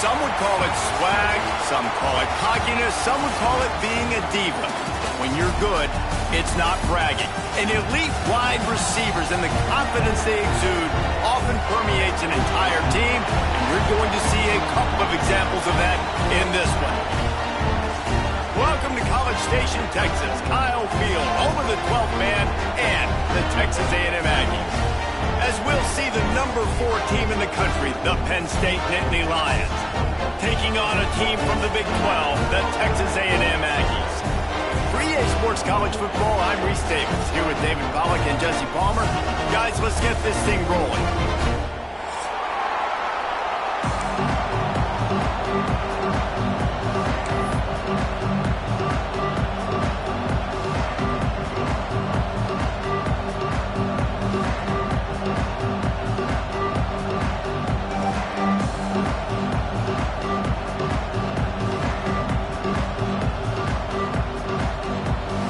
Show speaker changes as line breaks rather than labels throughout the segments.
Some would call it swag, some call it cockiness, some would call it being a diva. When you're good, it's not bragging. And elite wide receivers and the confidence they exude often permeates an entire team, and you're going to see a couple of examples of that in this one. Welcome to College Station, Texas. Kyle Field over the 12th man and the Texas A&M Aggies. As we'll see the number 4 team in the country, the Penn State Nittany Lions, taking on a team from the Big 12, the Texas A&M Aggies. For EA Sports College Football, I'm Reese Davis, here with David Pollack and Jesse Palmer. Guys, let's get this thing rolling.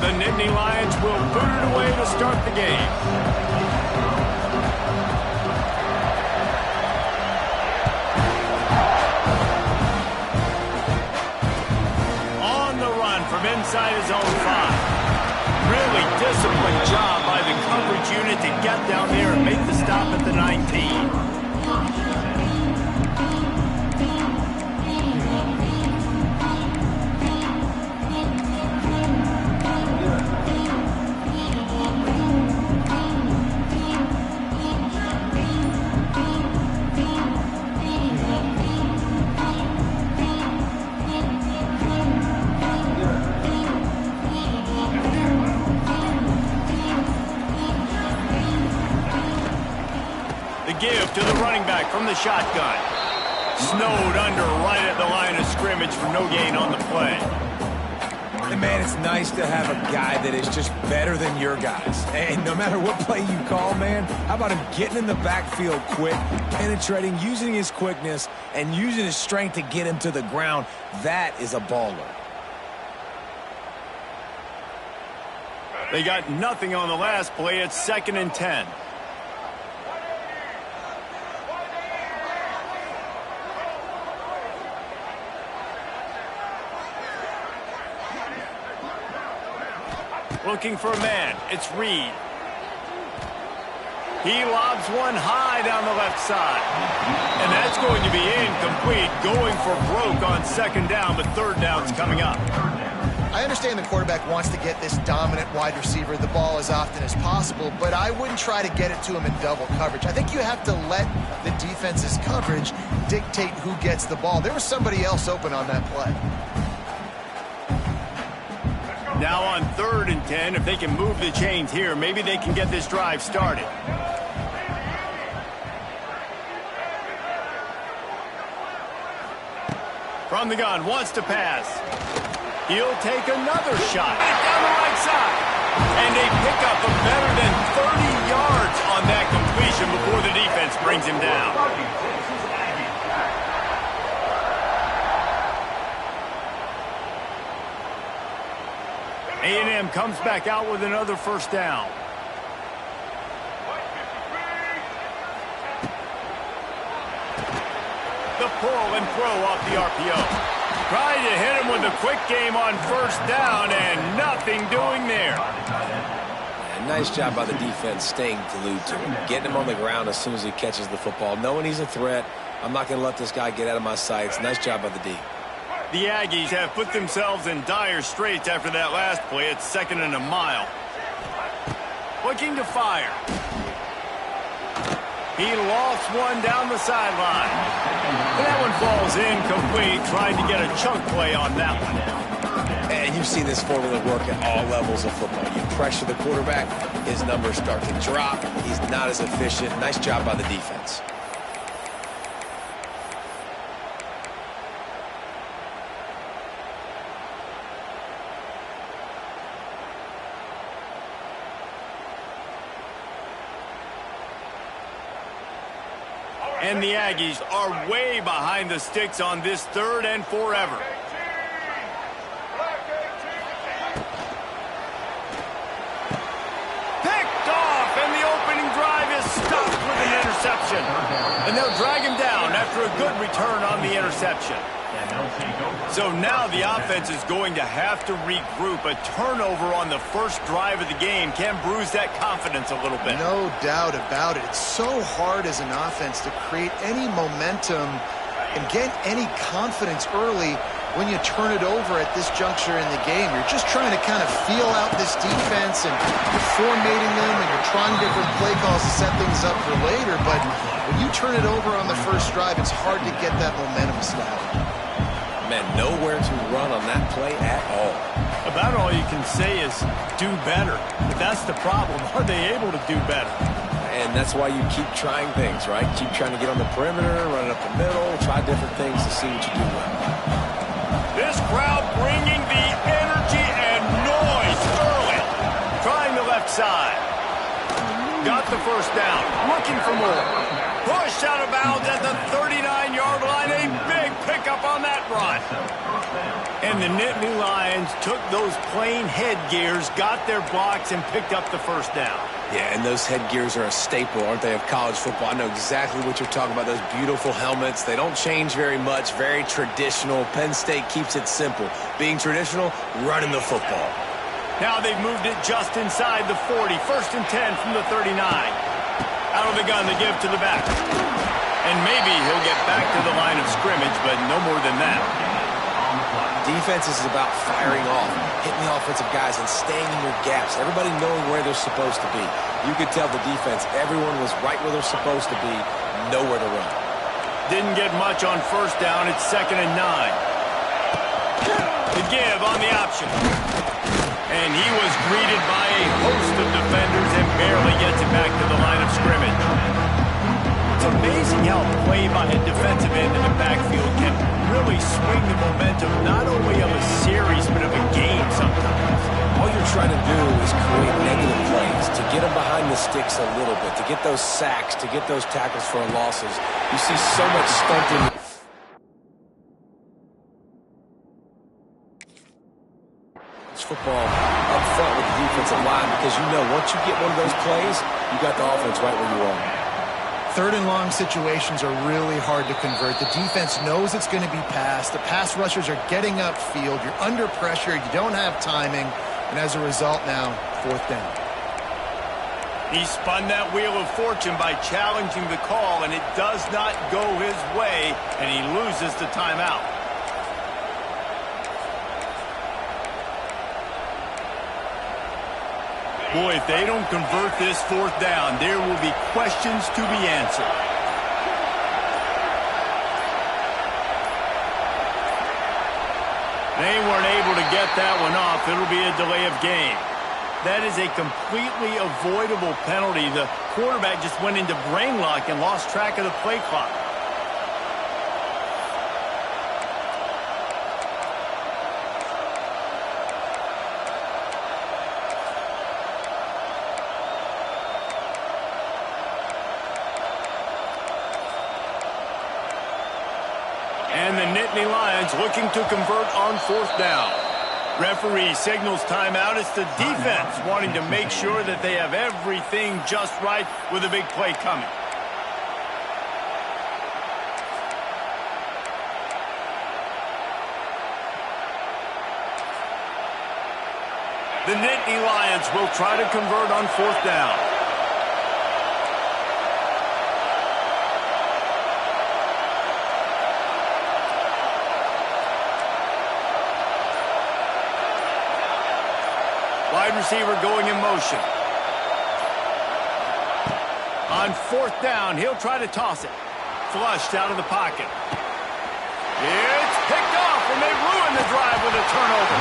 The Nittany Lions will boot it away to start the game. On the run from inside his own 5. Really disciplined job by the coverage unit to get down there and make the stop at the 19. Give to the running back from the shotgun. Snowed under right at the line of scrimmage for no gain on the play.
And man, it's nice to have a guy that is just better than your guys. And no matter what play you call, man, how about him getting in the backfield quick, penetrating, using his quickness, and using his strength to get him to the ground? That is a baller.
They got nothing on the last play. It's 2nd and 10. Looking for a man. It's Reed. He lobs one high down the left side. And that's going to be incomplete. Going for broke on 2nd down, but 3rd down's coming up.
I understand the quarterback wants to get this dominant wide receiver the ball as often as possible, but I wouldn't try to get it to him in double coverage. I think you have to let the defense's coverage dictate who gets the ball. There was somebody else open on that play.
Now on 3rd and 10, if they can move the chains here, maybe they can get this drive started. From the gun, wants to pass. He'll take another shot. Down the right side. And a pickup of better than 30 yards on that completion before the defense brings him down. A&M comes back out with another 1st down. The pull and throw off the RPO. Trying to hit him with a quick game on 1st down, and nothing doing there.
And nice job by the defense staying glued to him, getting him on the ground as soon as he catches the football, knowing he's a threat. I'm not going to let this guy get out of my sights. Nice job by the D.
The Aggies have put themselves in dire straits after that last play. It's 2nd and a mile. Looking to fire. He lost one down the sideline. And that one falls incomplete, trying to get a chunk play on that one.
And you've seen this formula work at all levels of football. You pressure the quarterback, his numbers start to drop. He's not as efficient. Nice job by the defense.
And the Aggies are way behind the sticks on this 3rd and forever. Picked off, and the opening drive is stopped with an interception. And they'll drag him down after a good return on the interception. So now the offense is going to have to regroup. A turnover on the first drive of the game can bruise that confidence a little bit.
No doubt about it. It's so hard as an offense to create any momentum and get any confidence early when you turn it over at this juncture in the game. You're just trying to kind of feel out this defense, and you're formatting them, and you're trying different play calls to set things up for later. But when you turn it over on the first drive, it's hard to get that momentum established.
Man, nowhere to run on that play at all.
About all you can say is do better. But that's the problem. Are they able to do better?
And that's why you keep trying things, right? Keep trying to get on the perimeter, run it up the middle, try different things to see what you do well.
This crowd bringing the energy and noise early. Trying the left side. Got the first down. Looking for more. Pushed out of bounds at the 39-yard line. A big pickup on that run. And the Nittany Lions took those plain headgears, got their blocks, and picked up the first down.
Yeah, and those headgears are a staple, aren't they, of college football? I know exactly what you're talking about, those beautiful helmets. They don't change very much, very traditional. Penn State keeps it simple. Being traditional, running the football.
Now they've moved it just inside the 40. 1st and 10 from the 39. Out of the gun, they give to the back. And maybe he'll get back to the line of scrimmage, but no more than that.
Defense is about firing off, hitting the offensive guys, and staying in your gaps. Everybody knowing where they're supposed to be. You could tell the defense, everyone was right where they're supposed to be, nowhere to run.
Didn't get much on first down. It's 2nd and 9. The give on the option. And he was greeted by a host of defenders and barely gets it back to the line of scrimmage. It's amazing how play by a defensive end in the backfield can really swing the momentum not only of a series but of a game sometimes.
All you're trying to do is create negative plays, to get them behind the sticks a little bit, to get those sacks, to get those tackles for losses. You see so much stunting. It's football up front with the defensive line, because you know once you get one of those plays, you got the offense right where you are.
3rd and long situations are really hard to convert. The defense knows it's going to be passed. The pass rushers are getting upfield. You're under pressure. You don't have timing. And as a result now, 4th down.
He spun that wheel of fortune by challenging the call, and it does not go his way, and he loses the timeout. Boy, if they don't convert this 4th down, there will be questions to be answered. They weren't able to get that one off. It'll be a delay of game. That is a completely avoidable penalty. The quarterback just went into brain lock and lost track of the play clock. And the Nittany Lions looking to convert on 4th down. Referee signals timeout. It's the defense wanting to make sure that they have everything just right with a big play coming. The Nittany Lions will try to convert on 4th down. Wide receiver going in motion. On 4th down, he'll try to toss it. Flushed out of the pocket. It's picked off, and they ruin the drive with a turnover.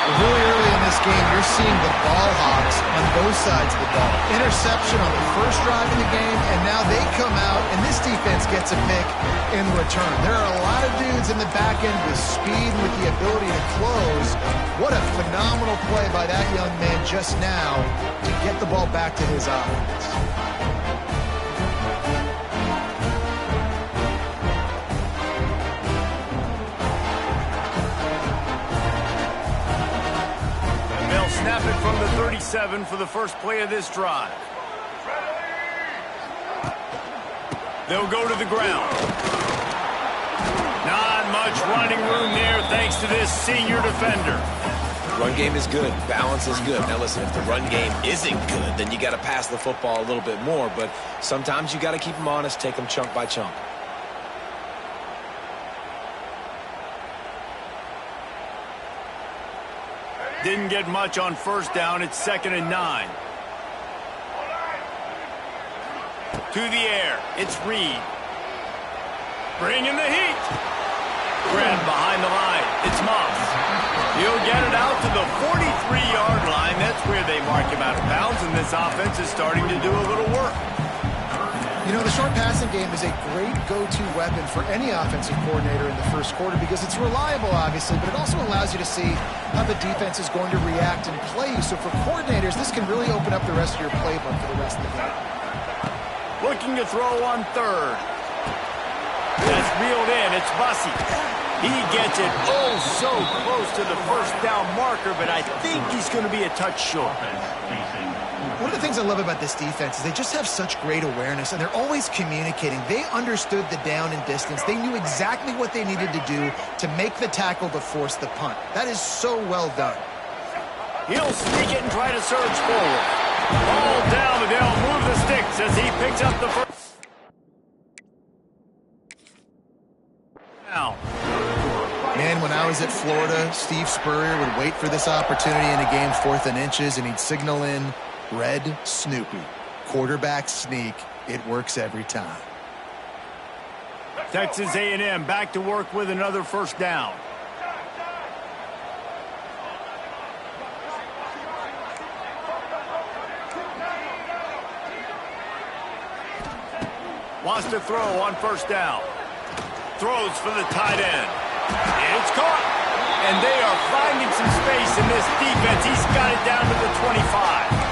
Really early in this game, you're seeing the ball hawks on both sides of the ball. Interception on the first drive in the game, and now they come out, and this defense gets a pick in return. There are a lot of dudes in the back end with speed, with the ability to close. What a phenomenal play by that young man just now to get the ball back to his offense.
Snap it from the 37 for the first play of this drive. They'll go to the ground. Not much running room there thanks to this senior defender.
Run game is good. Balance is good. Now listen, if the run game isn't good, then you got to pass the football a little bit more. But sometimes you got to keep them honest, take them chunk by chunk.
Didn't get much on first down. It's 2nd and 9. To the air. It's Reed. Bringing the heat. Grabbed behind the line. It's Moss. He'll get it out to the 43-yard line. That's where they mark him out of bounds, and this offense is starting to do a little work.
You know, the short passing game is a great go-to weapon for any offensive coordinator in the first quarter because it's reliable, obviously, but it also allows you to see how the defense is going to react and play you. So for coordinators, this can really open up the rest of your playbook for the rest of the game.
Looking to throw on 3rd. That's reeled in. It's Bussey. He gets it so close to the first down marker, but I think he's going to be a touch short.
One of the things I love about this defense is they just have such great awareness, and they're always communicating. They understood the down and distance. They knew exactly what they needed to do to make the tackle to force the punt. That is so well done.
He'll sneak it and try to surge forward. Ball down, but they'll move the sticks as he picks up the first. Now.
Man, when I was at Florida, Steve Spurrier would wait for this opportunity in a game 4th and inches, and he'd signal in Red Snoopy. Quarterback sneak. It works every time.
Texas A&M back to work with another first down. Wants to throw on first down. Throws for the tight end. It's caught. And they are finding some space in this defense. He's got it down to the 25.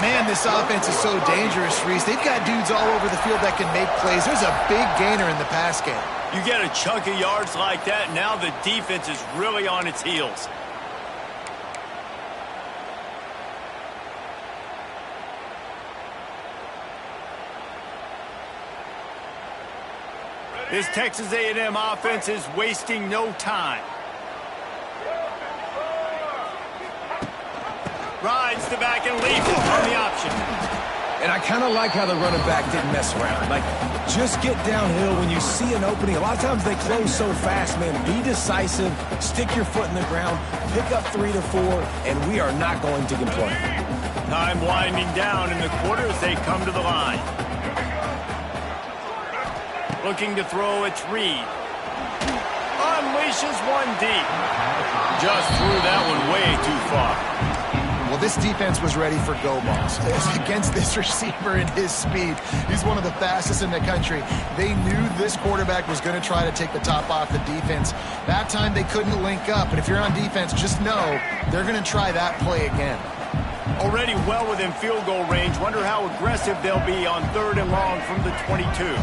Man, this offense is so dangerous, Reese. They've got dudes all over the field that can make plays. There's a big gainer in the pass game.
You get a chunk of yards like that, now the defense is really on its heels. This Texas A&M offense is wasting no time. Rides to back and leaps on the option.
And I kind of like how the running back didn't mess around. Like, just get downhill when you see an opening. A lot of times they close so fast, man. Be decisive, stick your foot in the ground, pick up 3 to 4, and we are not going to complain.
Time winding down in the quarter as they come to the line. Looking to throw, it's Reed. Unleashes one deep. Just threw that one way too far.
Well, this defense was ready for go balls. Against this receiver and his speed, he's one of the fastest in the country. They knew this quarterback was going to try to take the top off the defense. That time they couldn't link up, but if you're on defense, just know they're going to try that play again.
Already well within field goal range. Wonder how aggressive they'll be on 3rd and long from the 22.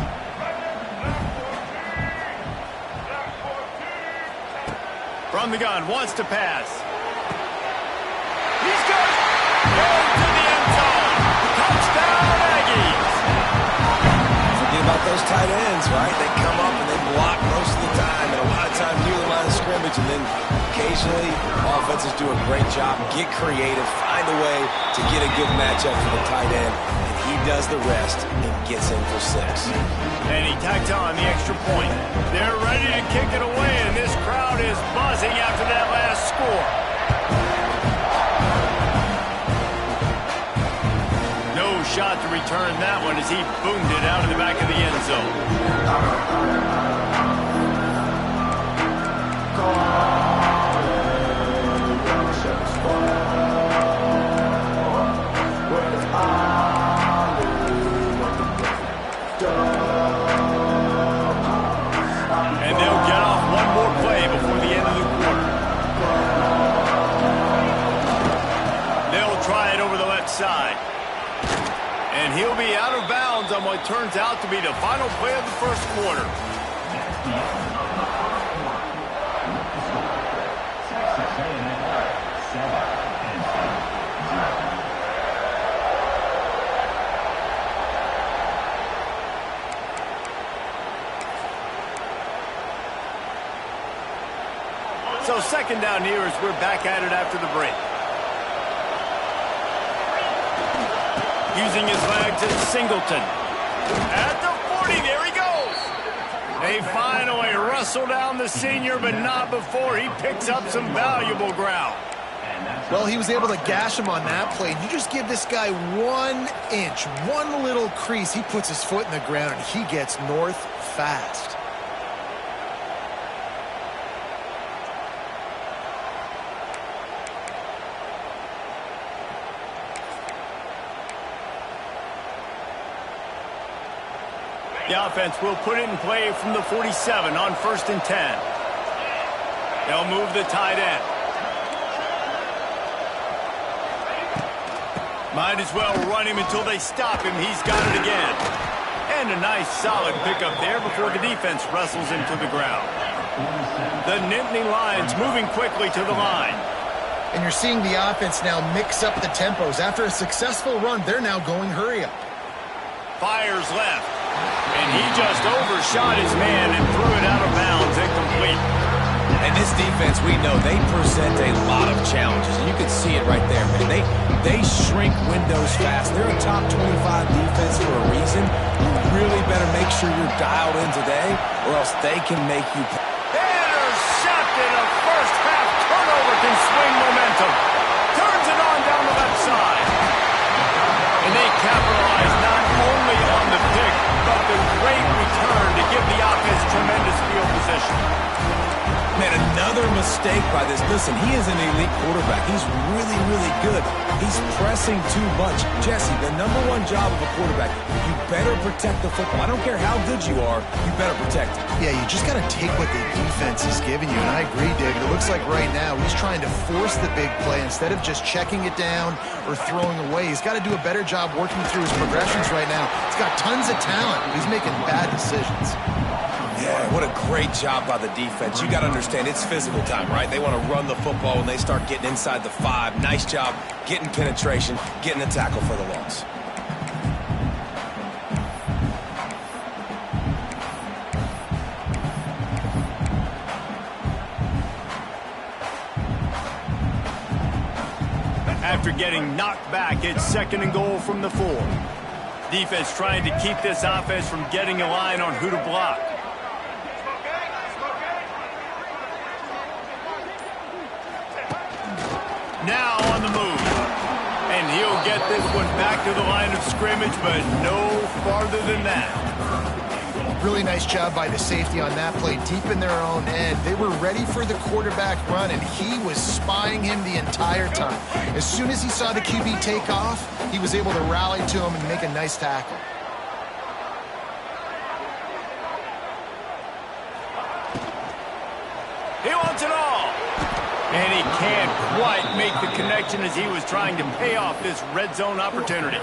From the gun, wants to pass. He's got it. Going to the end zone. Touchdown, Aggies.
Forget about those tight ends, right? They come up and they block most of the time, and a lot of times near the line of scrimmage, and then occasionally offenses do a great job, get creative, find a way to get a good matchup for the tight end, and he does the rest and gets in for 6.
And he tacked on the extra point. They're ready to kick it away, and this crowd is buzzing after that last score. No shot to return that one as he boomed it out of the back of the end zone. And they'll get off one more play before the end of the quarter. They'll try it over the left side. And he'll be out of bounds on what turns out to be the final play of the first quarter. So second down here as we're back at it after the break. Using his legs, it's Singleton. At the 40, there he goes. They finally wrestle down the senior, but not before he picks up some valuable ground.
Well, he was able to gash him on that play. You just give this guy 1 inch, one little crease, he puts his foot in the ground, and he gets north fast.
The offense will put it in play from the 47 on 1st and 10. They'll move the tight end. Might as well run him until they stop him. He's got it again. And a nice solid pickup there before the defense wrestles him to the ground. The Nittany Lions moving quickly to the line.
And you're seeing the offense now mix up the tempos. After a successful run, they're now going hurry up.
Fires left. And he just overshot his man and threw it out of bounds, incomplete.
And this defense, we know, they present a lot of challenges. And you can see it right there, man. They shrink windows fast. They're a top 25 defense for a reason. You really better make sure you're dialed in today, or else they can make you pay.
Intercepted. A first-half turnover can swing momentum. Turns it on down the left side. And they capitalize not only on the pick, but the great return to give the offense tremendous field position.
Man, another mistake by this. Listen, he is an elite quarterback. He's really, really good. He's pressing too much. Jesse, the #1 job of a quarterback, you better protect the football. I don't care how good you are, you better protect it.
Yeah, you just got to take what the defense is giving you. And I agree, David. It looks like right now he's trying to force the big play instead of just checking it down or throwing away. He's got to do a better job working through his progressions right now. He's got tons of talent. He's making bad decisions.
Yeah, what a great job by the defense. You got to understand, it's physical time, right? They want to run the football when they start getting inside the 5. Nice job getting penetration, getting the tackle for the loss.
After getting knocked back, it's 2nd and goal from the 4. Defense trying to keep this offense from getting a line on who to block. Now on the move. And he'll get this one back to the line of scrimmage, but no farther than that.
Really nice job by the safety on that play, deep in their own end. They were ready for the quarterback run, and he was spying him the entire time. As soon as he saw the QB take off, he was able to rally to him and make a nice tackle.
He wants it all. And he can't quite make the connection as he was trying to pay off this red zone opportunity.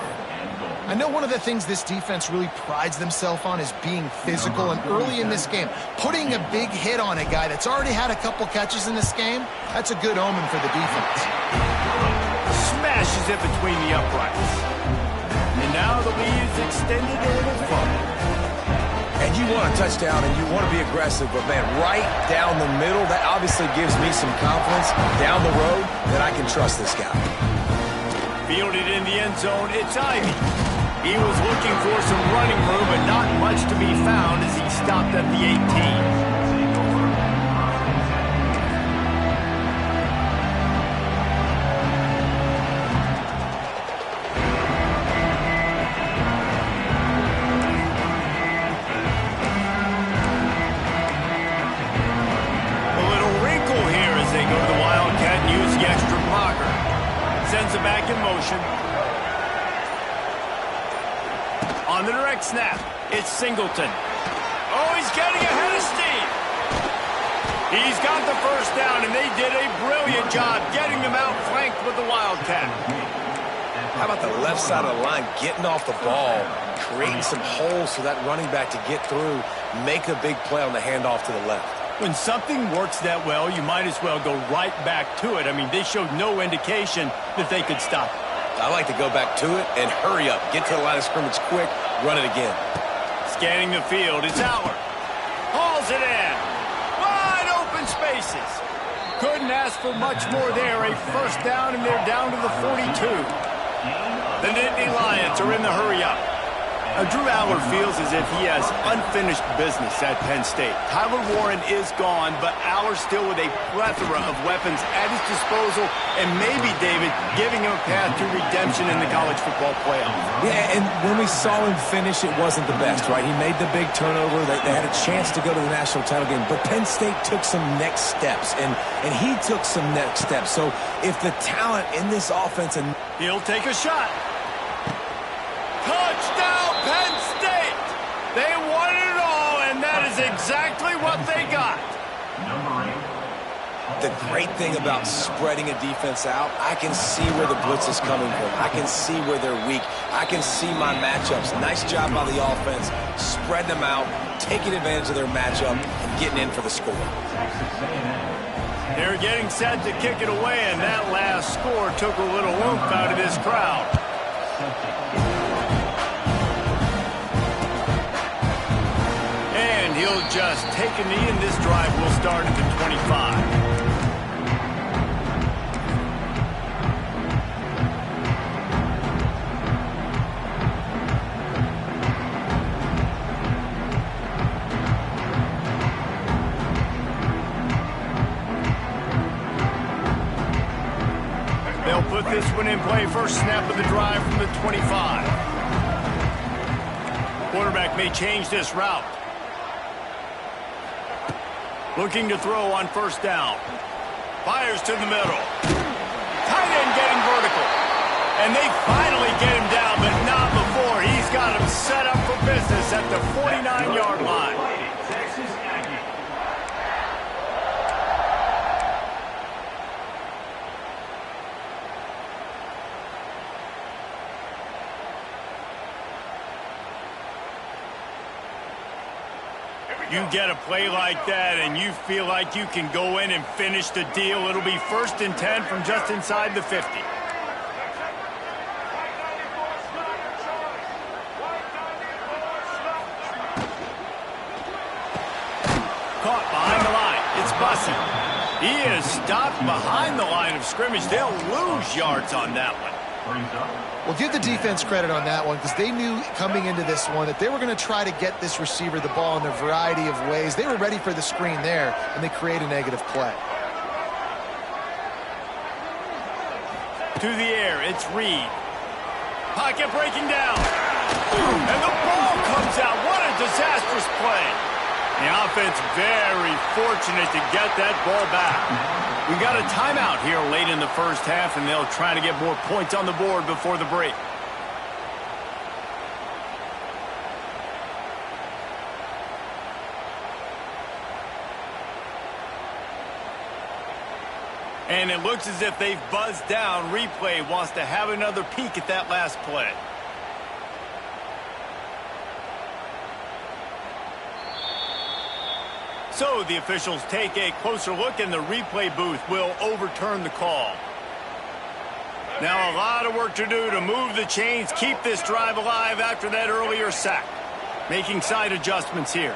I know one of the things this defense really prides themselves on is being physical, and early in this game, putting a big hit on a guy that's already had a couple catches in this game, that's a good omen for the defense.
Smashes it between the uprights. And now the lead is extended a little further.
And you want a touchdown and you want to be aggressive, but man, right down the middle, that obviously gives me some confidence down the road that I can trust this guy.
Fielded in the end zone, it's Ivy. He was looking for some running room, but not much to be found as he stopped at the 18. Sends it back in motion. On the direct snap, it's Singleton. Oh, he's getting ahead of steam. He's got the first down, and they did a brilliant job getting them out flanked with the Wildcat.
How about the left side of the line, getting off the ball, creating some holes for that running back to get through, make a big play on the handoff to the left.
When something works that well, you might as well go right back to it. I mean, they showed no indication that they could stop it.
I like to go back to it and hurry up. Get to the line of scrimmage quick, run it again.
Scanning the field, it's Aller. Hauls it in. Wide open spaces. Couldn't ask for much more there. A first down, and they're down to the 42. The Nittany Lions are in the hurry-up. Drew Aller feels as if he has unfinished business at Penn State. Tyler Warren is gone, but Aller still with a plethora of weapons at his disposal, and maybe, David, giving him a path to redemption in the college football playoff.
Yeah, and when we saw him finish, it wasn't the best, right? He made the big turnover. They had a chance to go to the national title game, but Penn State took some next steps, and he took some next steps. So if the talent in this offense...
He'll take a shot. Touchdown, Penn State! They won it all, and that is exactly what they got.
The great thing about spreading a defense out, I can see where the blitz is coming from. I can see where they're weak. I can see my matchups. Nice job by the offense, spreading them out, taking advantage of their matchup, and getting in for the score.
They're getting set to kick it away, and that last score took a little oomph out of this crowd. He'll just take a knee, and this drive will start at the 25. They'll put this one in play. First snap of the drive from the 25. Quarterback may change this route. Looking to throw on first down. Fires to the middle. Tight end getting vertical. And they finally get him down, but not before. He's got him set up for business at the 49-yard line. You get a play like that and you feel like you can go in and finish the deal. It'll be 1st and 10 from just inside the 50. Caught behind the line. It's Bussey. He is stopped behind the line of scrimmage. They'll lose yards on that one.
Well, give the defense credit on that one because they knew coming into this one that they were going to try to get this receiver the ball in a variety of ways. They were ready for the screen there, and they create a negative play.
To the air, it's Reed. Pocket breaking down. And the ball comes out. What a disastrous play. The offense very fortunate to get that ball back. We got a timeout here late in the first half, and they'll try to get more points on the board before the break. And it looks as if they've buzzed down. Replay wants to have another peek at that last play. So the officials take a closer look, and the replay booth will overturn the call. Now a lot of work to do to move the chains, keep this drive alive after that earlier sack. Making side adjustments here.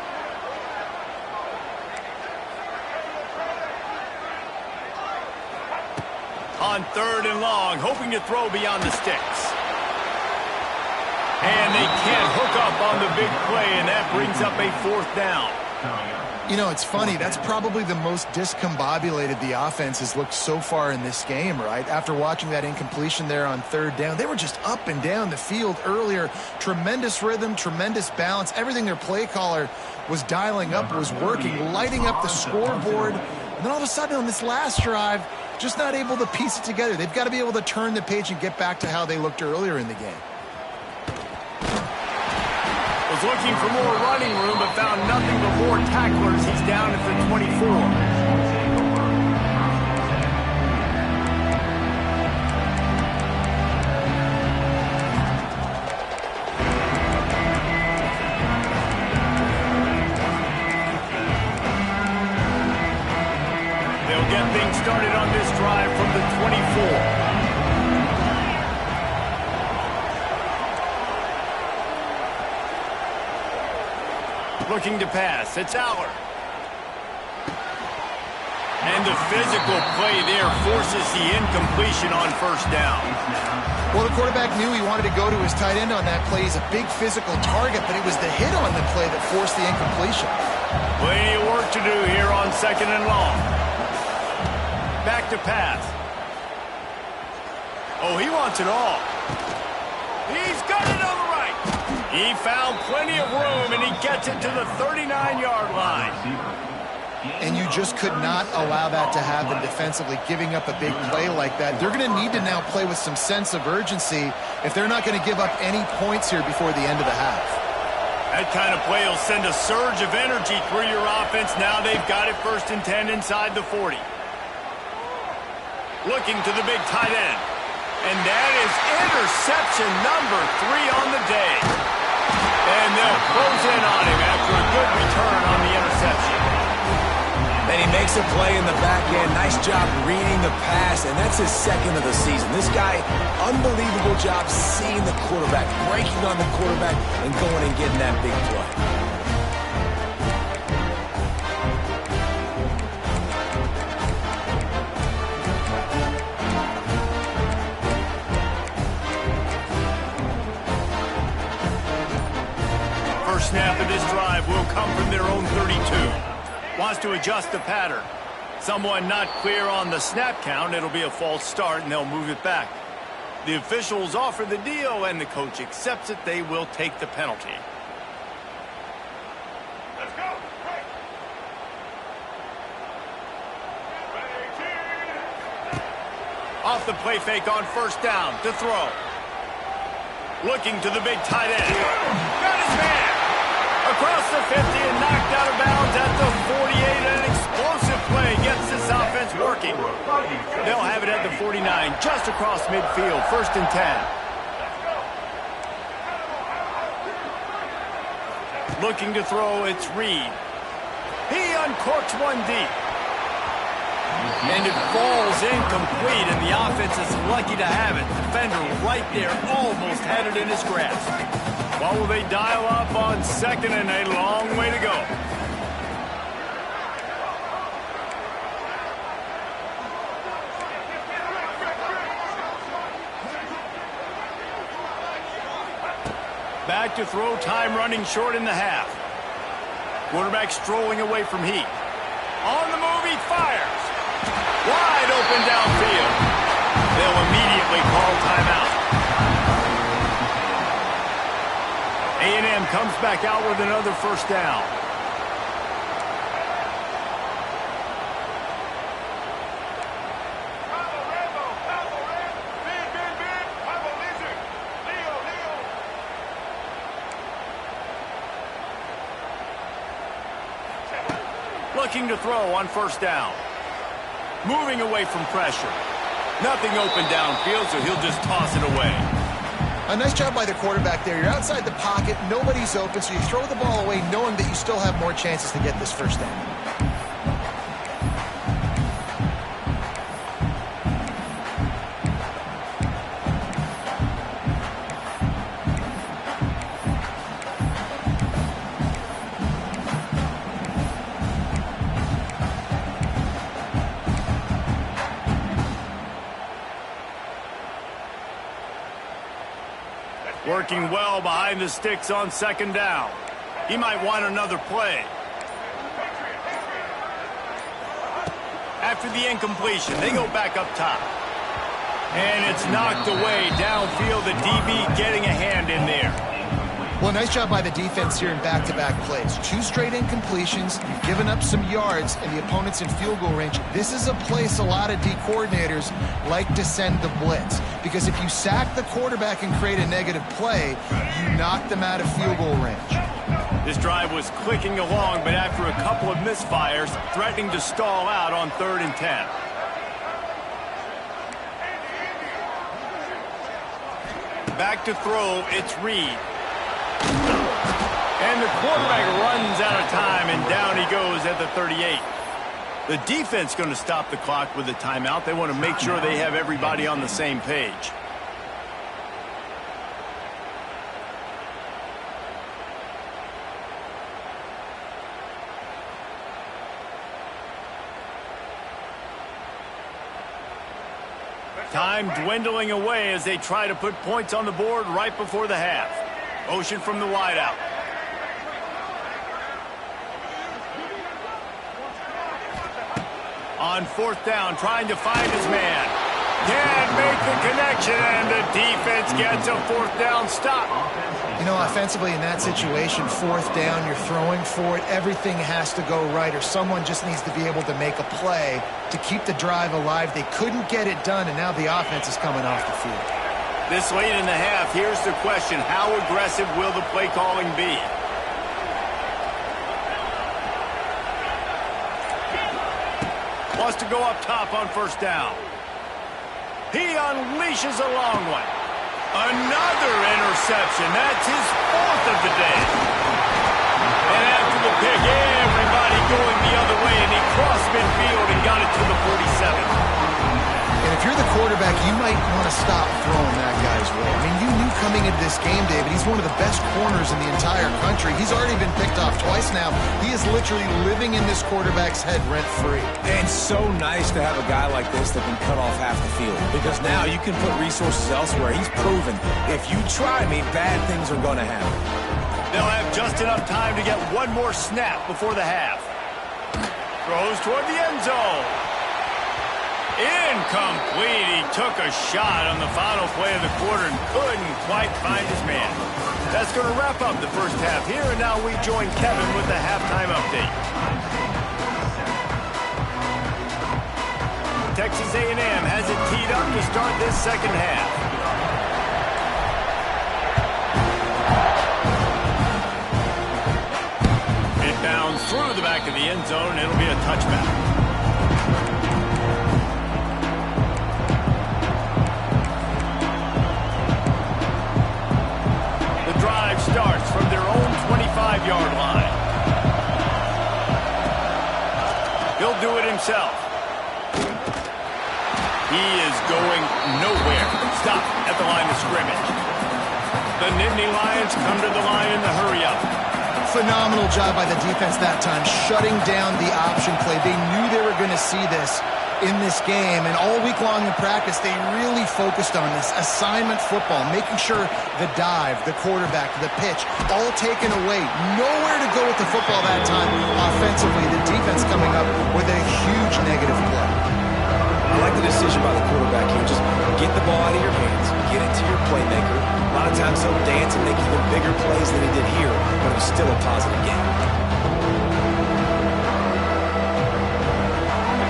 On 3rd and long, hoping to throw beyond the sticks. And they can't hook up on the big play, and that brings up a 4th down.
You know, it's funny. That's probably the most discombobulated the offense has looked so far in this game, right? After watching that incompletion there on 3rd down, they were just up and down the field earlier. Tremendous rhythm, tremendous balance. Everything their play caller was dialing up was working, lighting up the scoreboard. And then all of a sudden on this last drive, just not able to piece it together. They've got to be able to turn the page and get back to how they looked earlier in the game.
Was looking for more running room, but found nothing but more tacklers. He's down at the 24. They'll get things started on this drive from the 24. Looking to pass. It's Aller. And the physical play there forces the incompletion on first down.
Well, the quarterback knew he wanted to go to his tight end on that play. He's a big physical target, but it was the hit on the play that forced the incompletion.
Plenty of work to do here on 2nd and long. Back to pass. Oh, he wants it all. He's got it on the right. He found plenty of room, and he gets it to the 39-yard line.
And you just could not allow that to happen defensively, giving up a big play like that. They're going to need to now play with some sense of urgency if they're not going to give up any points here before the end of the half.
That kind of play will send a surge of energy through your offense. Now they've got it 1st and 10 inside the 40. Looking to the big tight end. And that is interception number 3 on the day. And they'll close in on him after a good return on the interception.
And he makes a play in the back end. Nice job reading the pass, and that's his 2nd of the season. This guy, unbelievable job seeing the quarterback, breaking on the quarterback, and going and getting that big play.
First snap of this drive will come from their own 32. Wants to adjust the pattern. Someone not clear on the snap count. It'll be a false start, and they'll move it back. The officials offer the deal, and the coach accepts it. They will take the penalty. Let's go. Off the play fake on first down to throw. Looking to the big tight end. Got his man. Across the 50 and knocked out of bounds at the 48. An explosive play gets this offense working. They'll have it at the 49, just across midfield, 1st and 10. Looking to throw, it's Reed. He uncorks one deep. And it falls incomplete, and the offense is lucky to have it. Defender right there almost had it in his grasp. What will they dial up on 2nd and a long way to go? Back to throw, time running short in the half. Quarterback strolling away from Heat. On the move, he fires. Wide open downfield. They'll immediately call timeout. A&M comes back out with another first down. Looking to throw on first down. Moving away from pressure. Nothing open downfield, so he'll just toss it away.
A nice job by the quarterback there. You're outside the pocket, nobody's open, so you throw the ball away knowing that you still have more chances to get this first down.
Working well behind the sticks on 2nd down. He might want another play. After the incompletion, they go back up top. And it's knocked away downfield. The DB getting a hand in there.
Well, nice job by the defense here in back-to-back plays. 2 straight incompletions, you've given up some yards, and the opponent's in field goal range. This is a place a lot of D coordinators like to send the blitz, because if you sack the quarterback and create a negative play, you knock them out of field goal range.
This drive was clicking along, but after a couple of misfires, threatening to stall out on 3rd and 10. Back to throw, it's Reed. And the quarterback runs out of time, and down he goes at the 38. The defense going to stop the clock with a timeout. They want to make sure they have everybody on the same page. Time dwindling away as they try to put points on the board right before the half. Motion from the wideout. On fourth down, trying to find his man. Can't make the connection, and the defense gets a fourth down stop.
You know, offensively in that situation, fourth down, you're throwing for it. Everything has to go right, or someone just needs to be able to make a play to keep the drive alive. They couldn't get it done, and now the offense is coming off the field.
This late in the half, here's the question. How aggressive will the play calling be? Wants to go up top on first down. He unleashes a long one. Another interception. That's his fourth of the day. And after the pick, everybody going the other way, and he crossed midfield and got it to the 47.
And if you're the quarterback, you might want to stop throwing that guy's way. I mean, you knew coming into this game, David, he's one of the best corners in the entire country. He's already been picked off twice now. He is literally living in this quarterback's head rent-free.
And so nice to have a guy like this that can cut off half the field, because now you can put resources elsewhere. He's proven if you try me, bad things are going to happen.
They'll have just enough time to get one more snap before the half. Throws toward the end zone. Incomplete. He took a shot on the final play of the quarter and couldn't quite find his man. That's going to wrap up the first half here, and now we join Kevin with the halftime update. Texas A&M has it teed up to start this second half. It bounds through the back of the end zone, and it'll be a touchback. Starts from their own 25-yard line. He'll do it himself. He is going nowhere. Stop at the line of scrimmage. The Nittany Lions come to the line in the hurry-up.
Phenomenal job by the defense that time, shutting down the option play. They knew they were going to see this in this game, and all week long in practice, they really focused on this assignment football, making sure the dive, the quarterback, the pitch, all taken away. Nowhere to go with the football that time offensively. The defense coming up with a huge negative play.
I like the decision by the quarterback here. Just get the ball out of your hands, get it to your playmaker. A lot of times he'll dance and make even bigger plays than he did here, but it was still a positive game.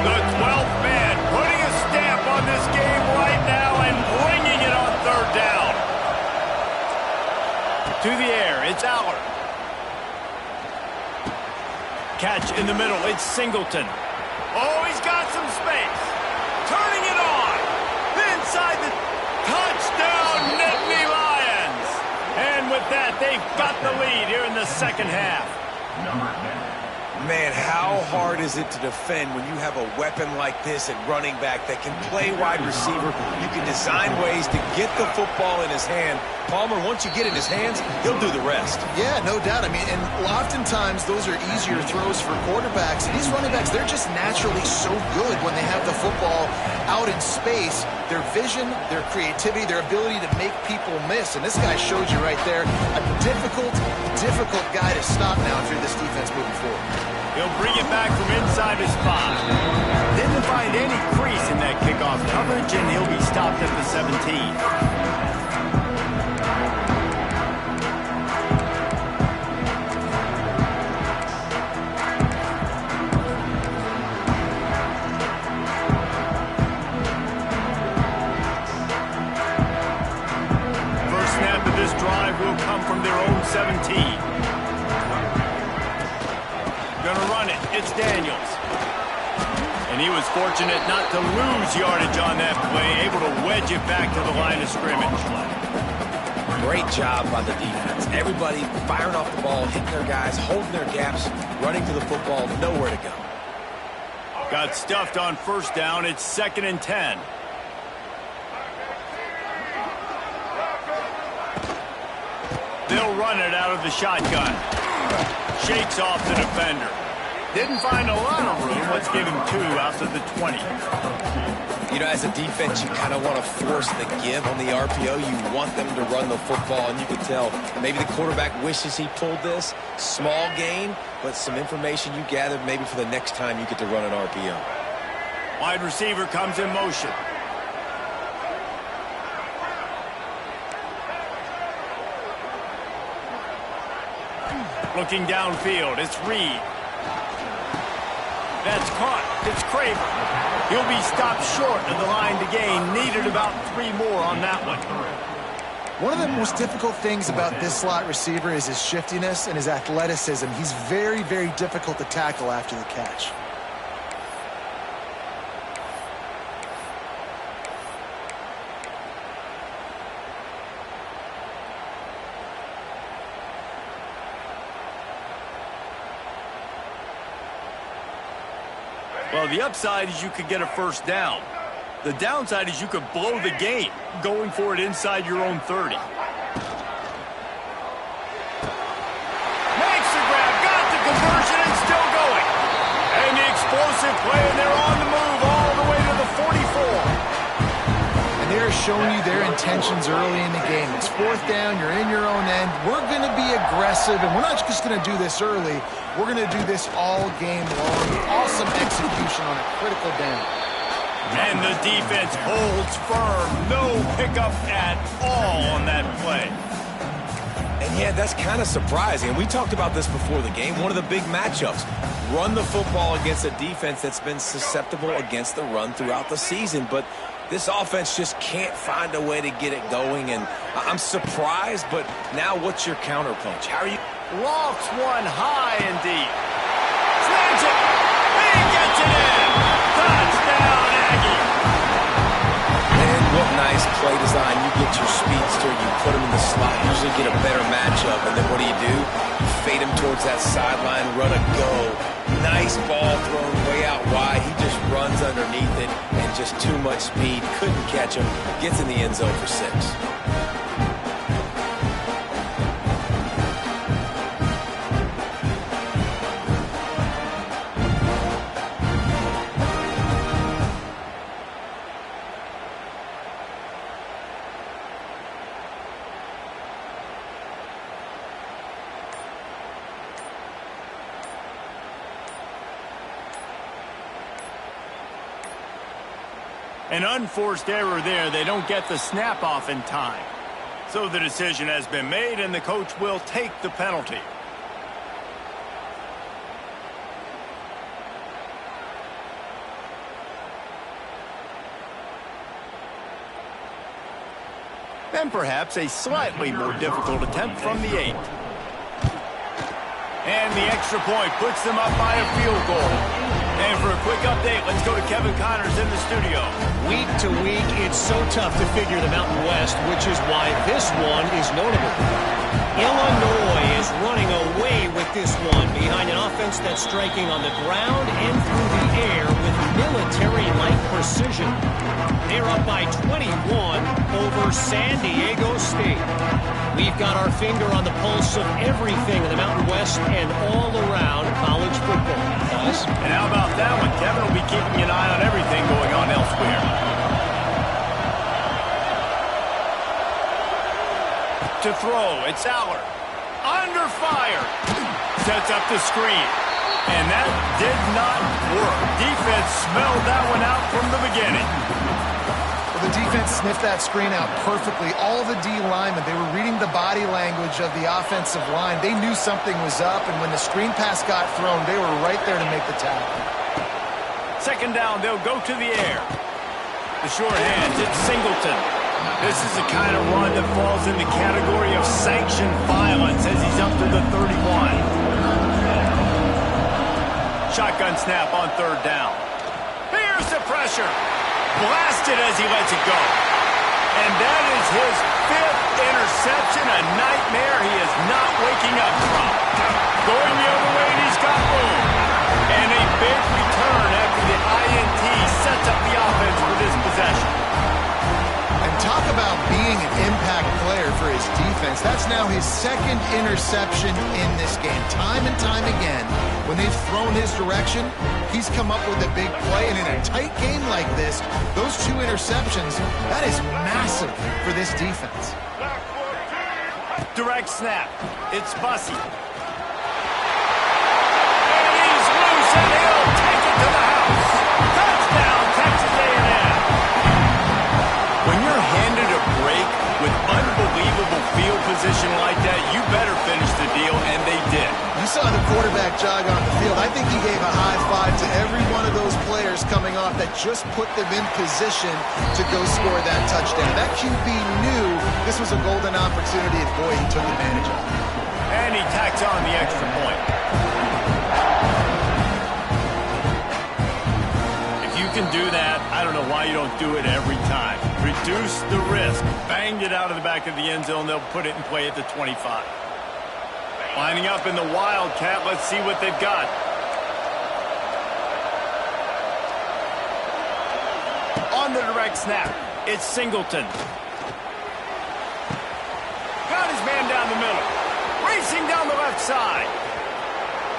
The 12th man putting a stamp on this game right now and bringing it on third down. To the air, it's Aller. Catch in the middle, it's Singleton. Oh, he's got some space. Turning it on. Inside the touchdown, Nittany Lions. And with that, they've got the lead here in the second half.
Man, how hard is it to defend when you have a weapon like this at running back that can play wide receiver? You can design ways to get the football in his hand. Palmer, once you get it in his hands, he'll do the rest.
Yeah, no doubt. I mean, and oftentimes those are easier throws for quarterbacks. These running backs, they're just naturally so good when they have the football out in space. Their vision, their creativity, their ability to make people miss. And this guy showed you right there, a difficult guy to stop now if you're this defense moving forward.
He'll bring it back from inside his spot. Didn't find any crease in that kickoff coverage, and he'll be stopped at the 17. First snap of this drive will come from their own 17. Gonna run it. It's Daniels. And he was fortunate not to lose yardage on that play, able to wedge it back to the line of scrimmage.
Great job by the defense. Everybody firing off the ball, hitting their guys, holding their gaps, running to the football, nowhere to go.
Got stuffed on first down. It's 2nd and 10. They'll run it out of the shotgun. Shakes off the defender. Didn't find a lot of room. Let's give him 2 out to the 20.
You know, as a defense, you kind of want to force the give on the RPO. You want them to run the football, and you can tell maybe the quarterback wishes he pulled this. Small gain, but some information you gathered maybe for the next time you get to run an RPO.
Wide receiver comes in motion. Looking downfield, it's Reed. That's caught. It's Craver. He'll be stopped short of the line to gain. Needed about 3 more on that one.
One of the most difficult things about this slot receiver is his shiftiness and his athleticism. He's very, very difficult to tackle after the catch.
Well, the upside is you could get a first down. The downside is you could blow the game going for it inside your own 30. Makes the grab, got the conversion, and still going. And the explosive play, and they're on the move all the way to the 44.
And they're showing you their intentions early in the game. It's 4th down, you're in your own end. We're going to be aggressive, and we're not just going to do this early. We're going to do this all game long. Awesome execution on a critical down.
And the defense holds firm. No pickup at all on that play.
And yeah, that's kind of surprising. We talked about this before the game. One of the big matchups. Run the football against a defense that's been susceptible against the run throughout the season. But this offense just can't find a way to get it going. And I'm surprised, but now what's your counterpunch? How are you?
Lofts one high and deep. Slams it. He gets it in. Touchdown, Aggie.
And what nice play design. You get your speedster, you put him in the slot, usually get a better matchup. And then what do? You fade him towards that sideline, run a go. Nice ball thrown way out wide. He just runs underneath it and just too much speed. Couldn't catch him. Gets in the end zone for 6.
An unforced error there. They don't get the snap off in time. So the decision has been made, and the coach will take the penalty. Then perhaps a slightly more difficult attempt from the 8. And the extra point puts them up by a field goal. And for a quick update, let's go to Kevin Connors in the studio.
Week to week, it's so tough to figure the Mountain West, which is why this one is notable. Illinois is running away with this one behind an offense that's striking on the ground and through the air with military-like precision. They're up by 21 over San Diego State. We've got our finger on the pulse of everything in the Mountain West and all around college football.
And how about that one? Kevin will be keeping an eye on everything going on elsewhere. To throw, it's Aller. Under fire. Sets up the screen. And that did not work. Defense smelled that one out from the beginning.
Well, the defense sniffed that screen out perfectly. All the D linemen, they were reading the body language of the offensive line. They knew something was up, and when the screen pass got thrown, they were right there to make the tackle.
Second down, they'll go to the air. The short hands, it's Singleton. This is the kind of run that falls in the category of sanctioned violence as he's up to the 31. Shotgun snap on 3rd down. Here's the pressure. Blasted as he lets it go. And that is his 5th interception, a nightmare he is not waking up from. Going the other way, and he's got room. And a big return after the INT sets up the offense for this possession.
And talk about being an impact player for his defense. That's now his second interception in this game. Time and time again, when they've thrown his direction, he's come up with a big play. And in a tight game like this, those 2 interceptions, that is massive for this defense.
Direct snap. It's Bussy. And he's loose, and he'll take it to the house. Touchdown, Texas A&M. When you're handed a break with unbelievable field position like that, you better finish the deal, and they did.
You saw the quarterback jog on the field. I think he gave a high five to every one of those players coming off that just put them in position to go score that touchdown. That QB knew this was a golden opportunity, and boy, he took advantage of it.
And he tacks on the extra point. If you can do that, I don't know why you don't do it every time. Reduce the risk. Banged it out of the back of the end zone. They'll put it in play at the 25. Lining up in the Wildcat. Let's see what they've got. On the direct snap, it's Singleton. Got his man down the middle. Racing down the left side.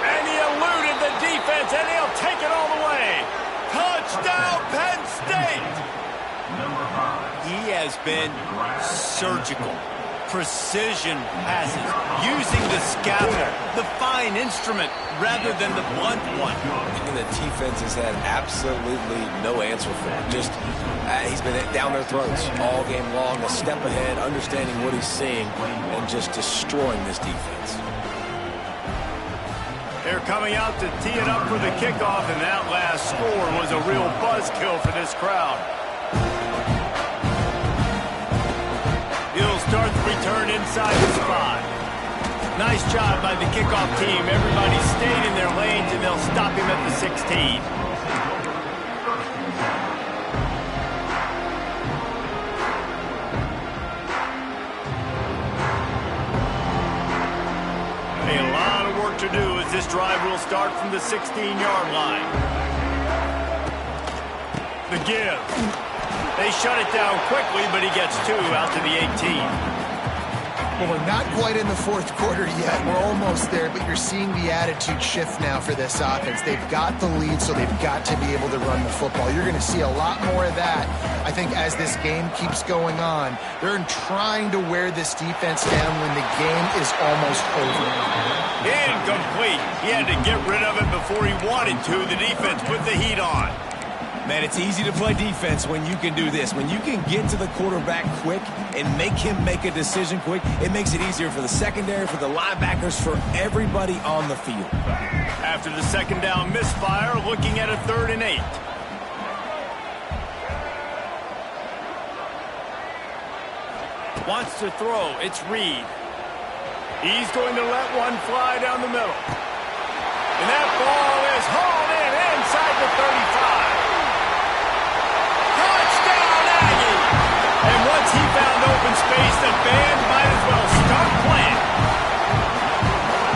And he eluded the defense, and he'll take it all the way. Touchdown, Penn State! He has been surgical. Precision passes, using the scabbard, the fine instrument, rather than the blunt one.
And the defense has had absolutely no answer for him. Just, he's been down their throats all game long, a step ahead, understanding what he's seeing, and just destroying this defense.
They're coming out to tee it up for the kickoff, and that last score was a real buzzkill for this crowd. He'll start the return inside the spot. Nice job by the kickoff team. Everybody stayed in their lanes, and they'll stop him at the 16. A lot of work to do as this drive will start from the 16-yard line. The give. They shut it down quickly, but he gets 2 out to the 18.
Well, we're not quite in the fourth quarter yet. We're almost there, but you're seeing the attitude shift now for this offense. They've got the lead, so they've got to be able to run the football. You're going to see a lot more of that, I think, as this game keeps going on. They're trying to wear this defense down when the game is almost over.
Incomplete. He had to get rid of it before he wanted to. The defense put the heat on.
Man, it's easy to play defense when you can do this. When you can get to the quarterback quick and make him make a decision quick, it makes it easier for the secondary, for the linebackers, for everybody on the field.
After the second down misfire, looking at a 3rd and 8. Wants to throw. It's Reed. He's going to let one fly down the middle. And that ball is hauled in inside the 35. And once he found open space, the band might as well start playing.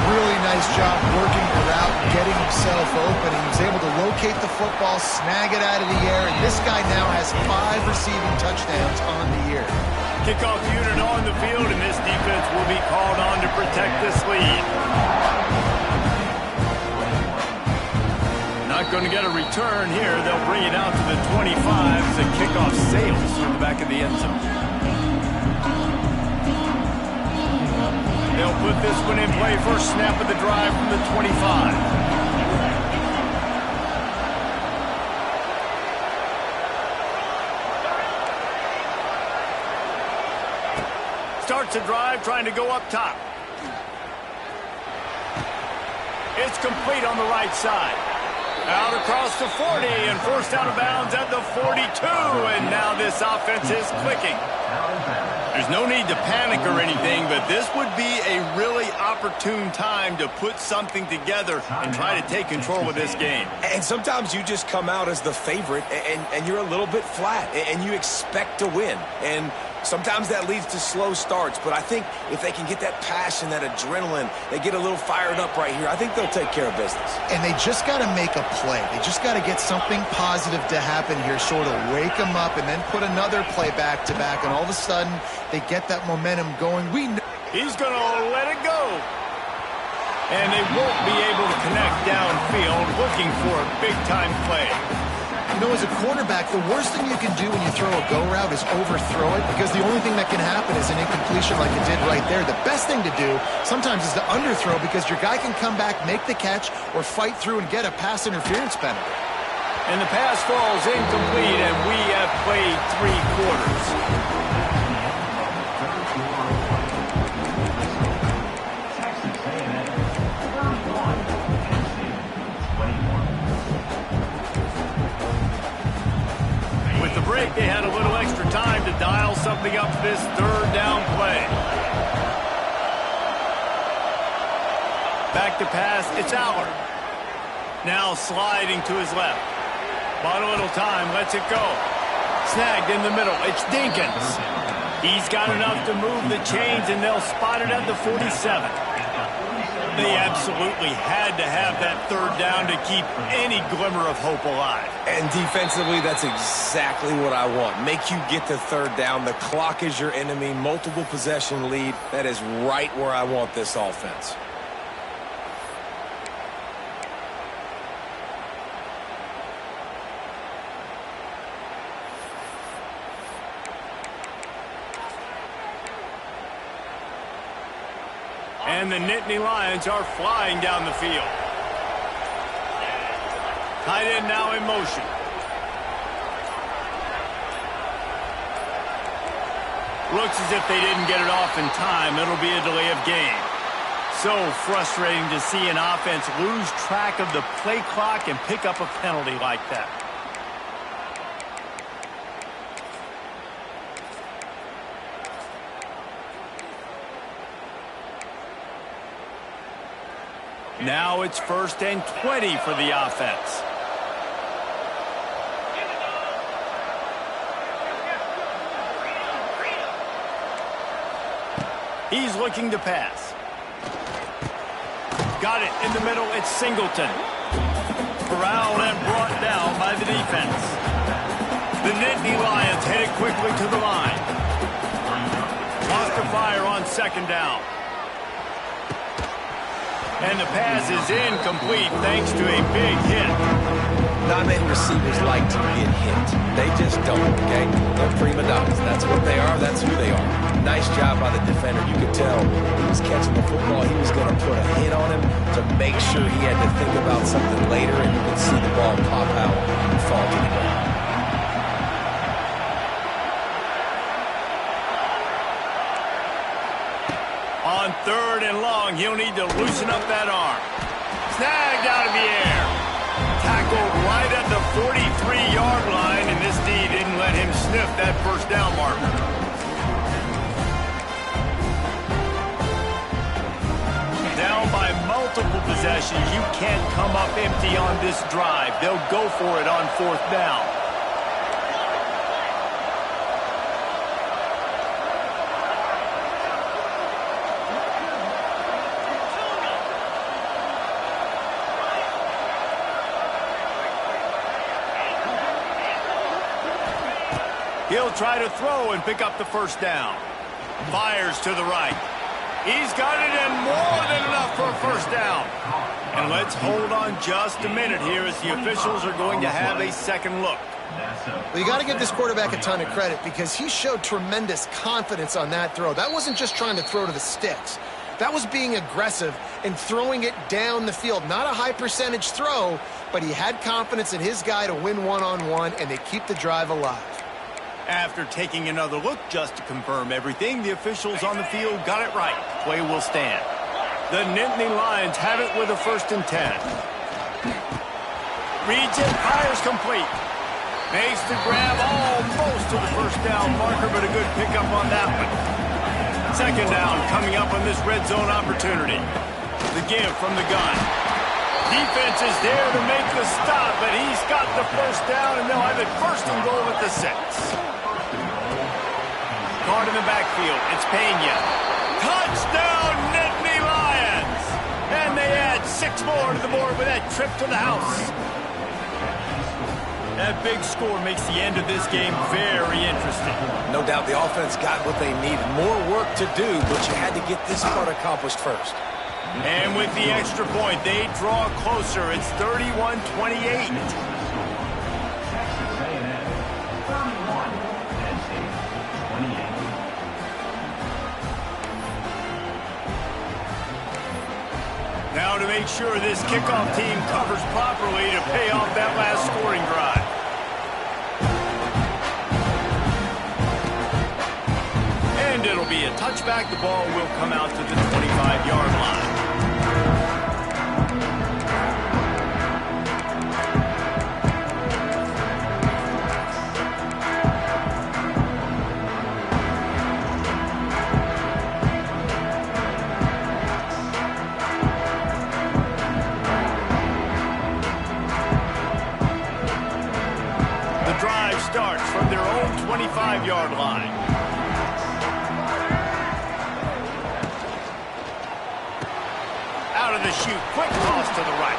Really nice job working the route and getting himself open. He was able to locate the football, snag it out of the air, and this guy now has 5 receiving touchdowns on the year.
Kickoff unit on the field, and this defense will be called on to protect this lead. Not going to get a return here. They'll bring it out to the 25 as the kickoff sails through the back of the end zone. They'll put this one in play. First snap of the drive from the 25. Starts a drive trying to go up top. It's complete on the right side. Out across the 40 and forced out of bounds at the 42. And now this offense is clicking. There's no need to panic or anything, but this would be a really really opportune time to put something together and try to take control of this game.
And sometimes you just come out as the favorite, and you're a little bit flat, and you expect to win. And sometimes that leads to slow starts, but I think if they can get that passion, that adrenaline, they get a little fired up right here, I think they'll take care of business.
And they just got to make a play. They just got to get something positive to happen here, sort of wake them up, and then put another play back-to-back, and all of a sudden they get that momentum going.
He's going to let it go. And they won't be able to connect downfield, looking for a big-time play.
You know, as a quarterback, the worst thing you can do when you throw a go route is overthrow it, because the only thing that can happen is an incompletion like it did right there. The best thing to do sometimes is to underthrow, because your guy can come back, make the catch, or fight through and get a pass interference penalty.
And the pass falls incomplete, and we have played 3 quarters. With the break, they had a little extra time to dial something up for this 3rd down play. Back to pass, it's Allard. Now sliding to his left. Bought a little time, lets it go. Snagged in the middle, it's Dinkins. He's got enough to move the chains, and they'll spot it at the 47. They absolutely had to have that 3rd down to keep any glimmer of hope alive.
And defensively, that's exactly what I want. Make you get the 3rd down. The clock is your enemy. Multiple possession lead. That is right where I want this offense.
And the Nittany Lions are flying down the field. Tight end now in motion. Looks as if they didn't get it off in time. It'll be a delay of game. So frustrating to see an offense lose track of the play clock and pick up a penalty like that. Now it's 1st and 20 for the offense. He's looking to pass. Got it in the middle. It's Singleton. Corralled and brought down by the defense. The Nittany Lions headed quickly to the line. Lost to fire on 2nd down. And the pass is incomplete thanks to a big hit.
Not many receivers like to get hit. They just don't, okay? They're prima donnas. That's what they are. That's who they are. Nice job by the defender. You could tell he was catching the football. He was going to put a hit on him to make sure he had to think about something later, and you could see the ball pop out and fall to the ground.
On 3rd and long, he'll need to loosen up that arm. Snagged out of the air. Tackled right at the 43-yard line, and this D didn't let him sniff that 1st down marker. Down by multiple possessions, you can't come up empty on this drive. They'll go for it on 4th down. He'll try to throw and pick up the 1st down. Fires to the right. He's got it, and more than enough for a 1st down. And let's hold on just a minute here as the officials are going to have a 2nd look.
Well, you got to give this quarterback a ton of credit, because he showed tremendous confidence on that throw. That wasn't just trying to throw to the sticks. That was being aggressive and throwing it down the field. Not a high percentage throw, but he had confidence in his guy to win one-on-one, and they keep the drive alive.
After taking another look just to confirm everything, the officials on the field got it right. Play will stand. The Nittany Lions have it with a 1st and 10. Reads it, fires complete. Makes the grab almost to the 1st down marker, but a good pickup on that one. Second down coming up on this red zone opportunity. The give from the gun. Defense is there to make the stop, but he's got the first down, and they'll have it first and goal at the 6. Guard in the backfield. It's Pena. Touchdown, Nittany Lions! And they add 6 more to the board with that trip to the house. That big score makes the end of this game very interesting.
No doubt the offense got what they needed. More work to do, but you had to get this part accomplished first.
And with the extra point, they draw closer. It's 31-28. Now to make sure this kickoff team covers properly to pay off that last scoring drive. And it'll be a touchback. The ball will come out to the 25-yard line. Starts from their own 25-yard line. Out of the chute, quick toss to the right.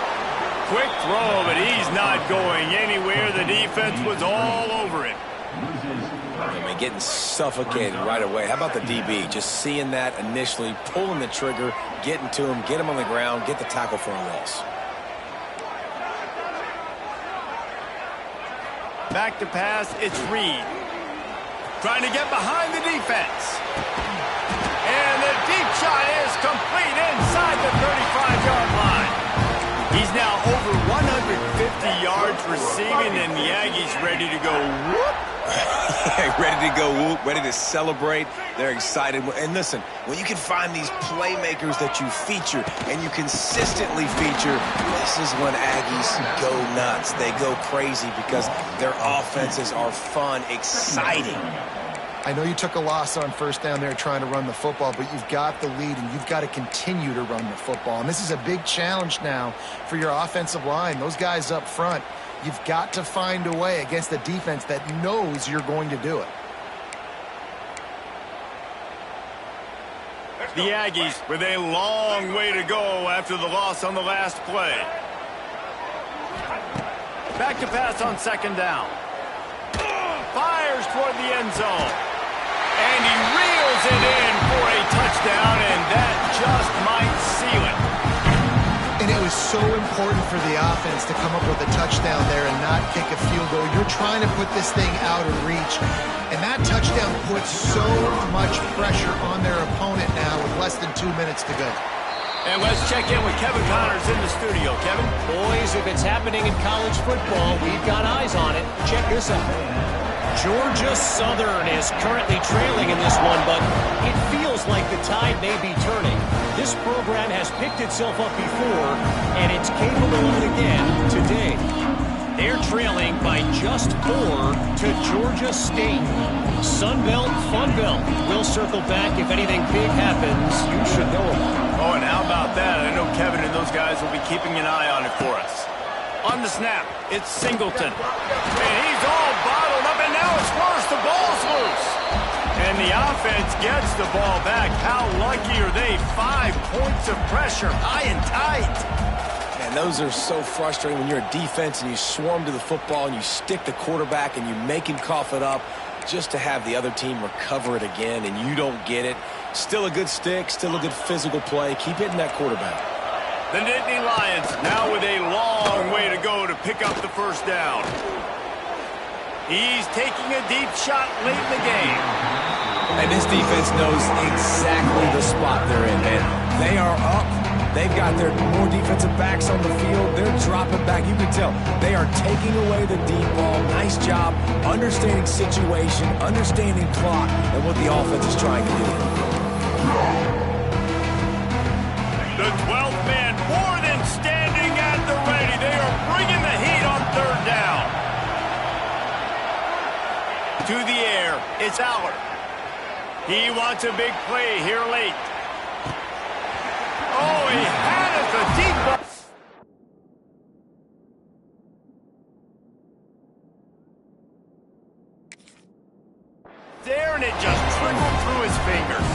Quick throw, but he's not going anywhere. The defense was all over him.
I mean, getting suffocated right away. How about the DB? Just seeing that initially, pulling the trigger, getting to him, get him on the ground, get the tackle for a loss.
Back to pass, it's Reed. Trying to get behind the defense. And the deep shot is complete inside the 35-yard line. He's now over 150 yards receiving, and the Aggies ready to go whoop.
Ready to go whoop, ready to celebrate. They're excited. And listen, when you can find these playmakers that you feature and you consistently feature, this is when Aggies go nuts. They go crazy because their offenses are fun, exciting.
I know you took a loss on first down there trying to run the football, but you've got the lead and you've got to continue to run the football. And this is a big challenge now for your offensive line. Those guys up front, you've got to find a way against the defense that knows you're going to do it.
The Aggies with a long way to go after the loss on the last play. Back to pass on second down. Fires toward the end zone. And he reels it in for a touchdown, and that just might seal it.
And it was so important for the offense to come up with a touchdown there and not kick a field goal. You're trying to put this thing out of reach. And that touchdown puts so much pressure on their opponent now with less than 2 minutes to go.
And let's check in with Kevin Connors in the studio. Kevin?
Boys, if it's happening in college football, we've got eyes on it. Check this out. Georgia Southern is currently trailing in this one, but it feels like the tide may be turning. This program has picked itself up before, and it's capable of it again today. They're trailing by just 4 to Georgia State. Sunbelt, Funbelt. We'll circle back if anything big happens. You should know about it.
Oh, and how about that? I know Kevin and those guys will be keeping an eye on it for us. On the snap, it's Singleton. And he's all bottled up, and now it's worse. The ball's loose. And the offense gets the ball back. How lucky are they? 5 points of pressure, high and tight.
Man, those are so frustrating when you're a defense and you swarm to the football and you stick the quarterback and you make him cough it up just to have the other team recover it again and you don't get it. Still a good stick, still a good physical play. Keep hitting that quarterback.
The Nittany Lions now with a long way to go to pick up the first down. He's taking a deep shot late in the game.
And this defense knows exactly the spot they're in, man. They are up. They've got their more defensive backs on the field. They're dropping back. You can tell they are taking away the deep ball. Nice job understanding situation, understanding clock, and what the offense is trying to do.
The 12th man more than standing at the ready. They are bringing the heat on third down. To the air, it's Allard. He wants a big play here late. Oh, he had it, the deep ball. There, and it just trickled through his fingers.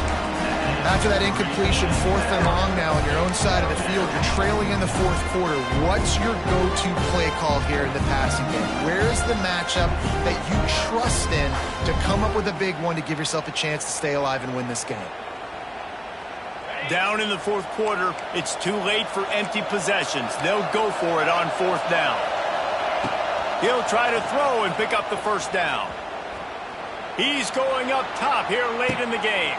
After that incompletion, 4th and long now on your own side of the field, you're trailing in the 4th quarter. What's your go-to play call here in the passing game? Where's the matchup that you trust in to come up with a big one to give yourself a chance to stay alive and win this game?
Down in the 4th quarter, it's too late for empty possessions. They'll go for it on 4th down. He'll try to throw and pick up the 1st down. He's going up top here late in the game.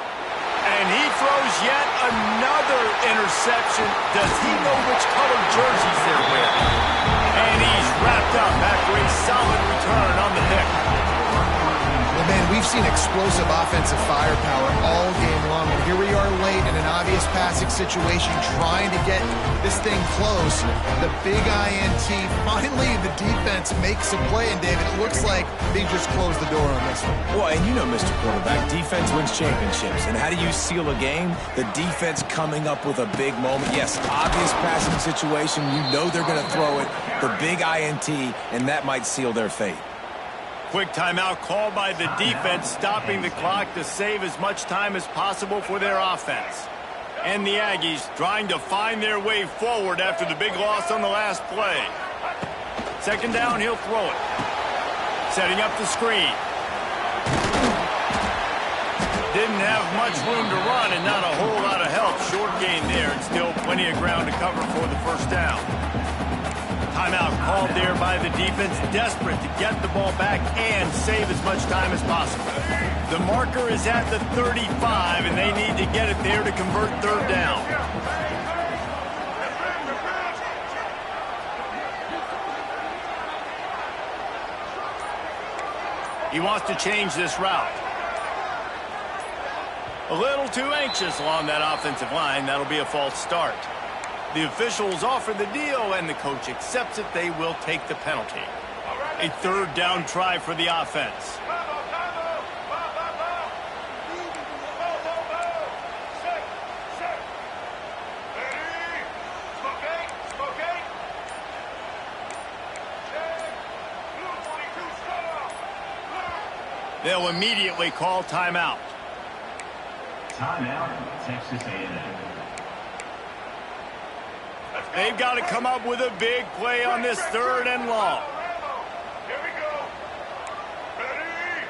And he throws yet another interception. Does he know which color jerseys they're wearing? And he's wrapped up after a solid return on the pick.
Well, man, we've seen explosive offensive firepower all game long. And here we are late in an obvious passing situation trying to get this thing close. The big INT. Finally, the defense makes a play. And, David, it looks like they just closed the door on this one.
Well, and you know, Mr. Quarterback, defense wins championships. And how do you seal a game? The defense coming up with a big moment. Yes, obvious passing situation. You know they're going to throw it. The big INT, and that might seal their fate.
Quick timeout called by the defense, stopping the clock to save as much time as possible for their offense. And the Aggies trying to find their way forward after the big loss on the last play. 2nd down, he'll throw it. Setting up the screen. Didn't have much room to run and not a whole lot of help. Short gain there and still plenty of ground to cover for the 1st down. Timeout called there by the defense, desperate to get the ball back and save as much time as possible. The marker is at the 35, and they need to get it there to convert 3rd down. He wants to change this route. A little too anxious along that offensive line. That'll be a false start. The officials offer the deal, and the coach accepts it. They will take the penalty. A 3rd down try for the offense. They'll immediately call timeout.
Timeout, Texas A&M.
They've got to come up with a big play on this 3rd and long.
Here we go. Ready?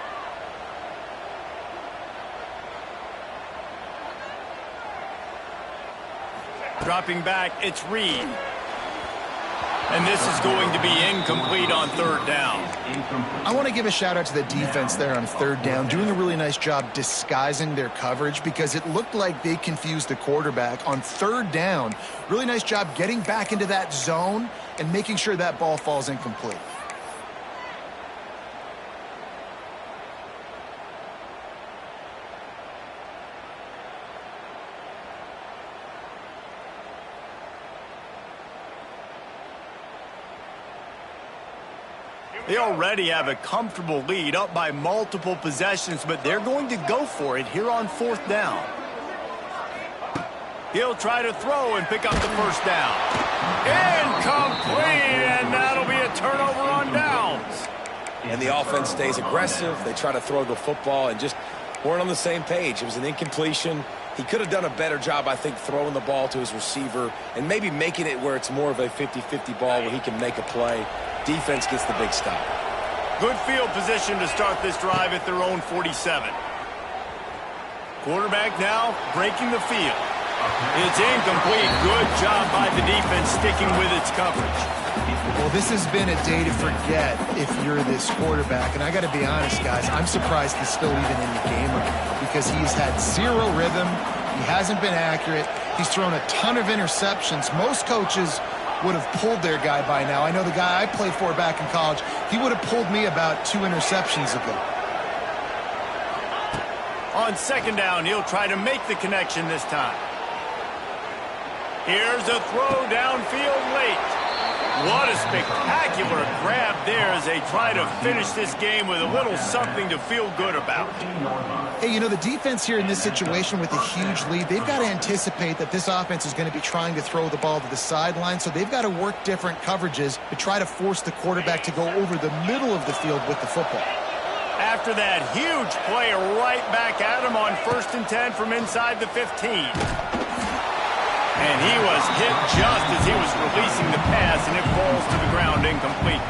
Dropping back, it's Reed. And this is going to be incomplete on 3rd down.
I want to give a shout out to the defense there on 3rd down, doing a really nice job disguising their coverage because it looked like they confused the quarterback on 3rd down. Really nice job getting back into that zone and making sure that ball falls incomplete.
They already have a comfortable lead, up by multiple possessions, but they're going to go for it here on 4th down. He'll try to throw and pick up the 1st down. Incomplete, and that'll be a turnover on downs.
And the offense stays aggressive. They try to throw the football and just weren't on the same page. It was an incompletion. He could have done a better job, I think, throwing the ball to his receiver and maybe making it where it's more of a 50-50 ball where he can make a play. Defense gets the big stop.
Good field position to start this drive at their own 47. Quarterback now breaking the field. It's incomplete. Good job by the defense sticking with its coverage.
Well, this has been a day to forget if you're this quarterback. And I got to be honest, guys, I'm surprised he's still even in the game right now because he's had zero rhythm. He hasn't been accurate. He's thrown a ton of interceptions. Most coaches would have pulled their guy by now. I know the guy I played for back in college, he would have pulled me about 2 interceptions ago.
On 2nd down, he'll try to make the connection this time. Here's a throw downfield late. What a spectacular grab there as they try to finish this game with a little something to feel good about.
Hey, you know, the defense here in this situation with a huge lead, they've got to anticipate that this offense is going to be trying to throw the ball to the sideline, so they've got to work different coverages to try to force the quarterback to go over the middle of the field with the football.
After that huge play, right back at him on 1st and 10 from inside the 15. And he was hit just as he was releasing the pass, and it falls to the ground incomplete.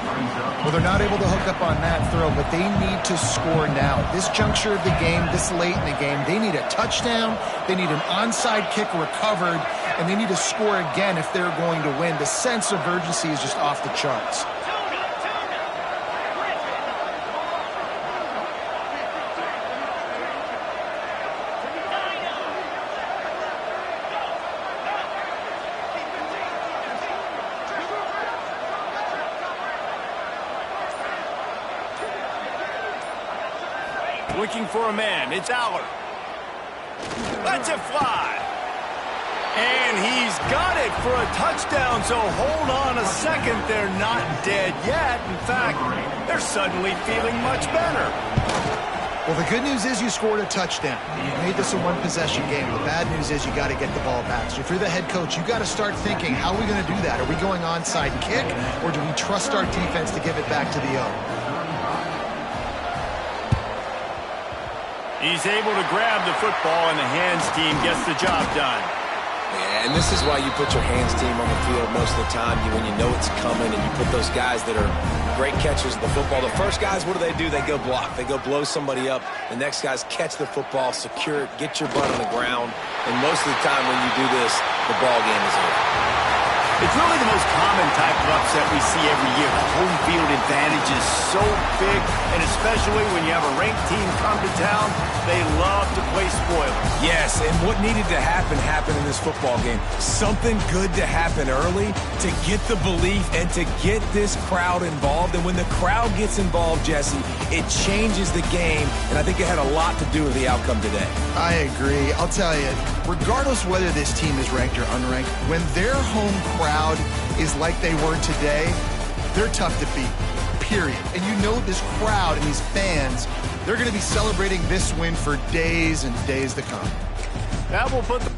Well, they're not able to hook up on that throw, but they need to score now. At this juncture of the game, this late in the game, they need a touchdown, they need an onside kick recovered, and they need to score again if they're going to win. The sense of urgency is just off the charts.
Looking for a man. It's Aller. Lets it fly. And he's got it for a touchdown, so hold on a second. They're not dead yet. In fact, they're suddenly feeling much better.
Well, the good news is you scored a touchdown. You made this a one-possession game. The bad news is you got to get the ball back. So if you're the head coach, you got to start thinking, how are we going to do that? Are we going onside kick, or do we trust our defense to give it back to the O?
He's able to grab the football, and the hands team gets the job done.
Yeah, and this is why you put your hands team on the field most of the time, when you know it's coming, and you put those guys that are great catchers of the football. The first guys, what do? They go block. They go blow somebody up. The next guys catch the football, secure it, get your butt on the ground. And most of the time when you do this, the ball game is over.
It's really the most common type of upset we see every year. The home field advantage is so big, and especially when you have a ranked team come to town, they love to play spoiler.
Yes, and what needed to happen happened in this football game. Something good to happen early to get the belief and to get this crowd involved. And when the crowd gets involved, Jesse, it changes the game, and I think it had a lot to do with the outcome today.
I agree. I'll tell you, regardless whether this team is ranked or unranked, when their home crowd is like they were today, they're tough to beat, period. And you know this crowd and these fans, they're going to be celebrating this win for days and days to come.
That will put the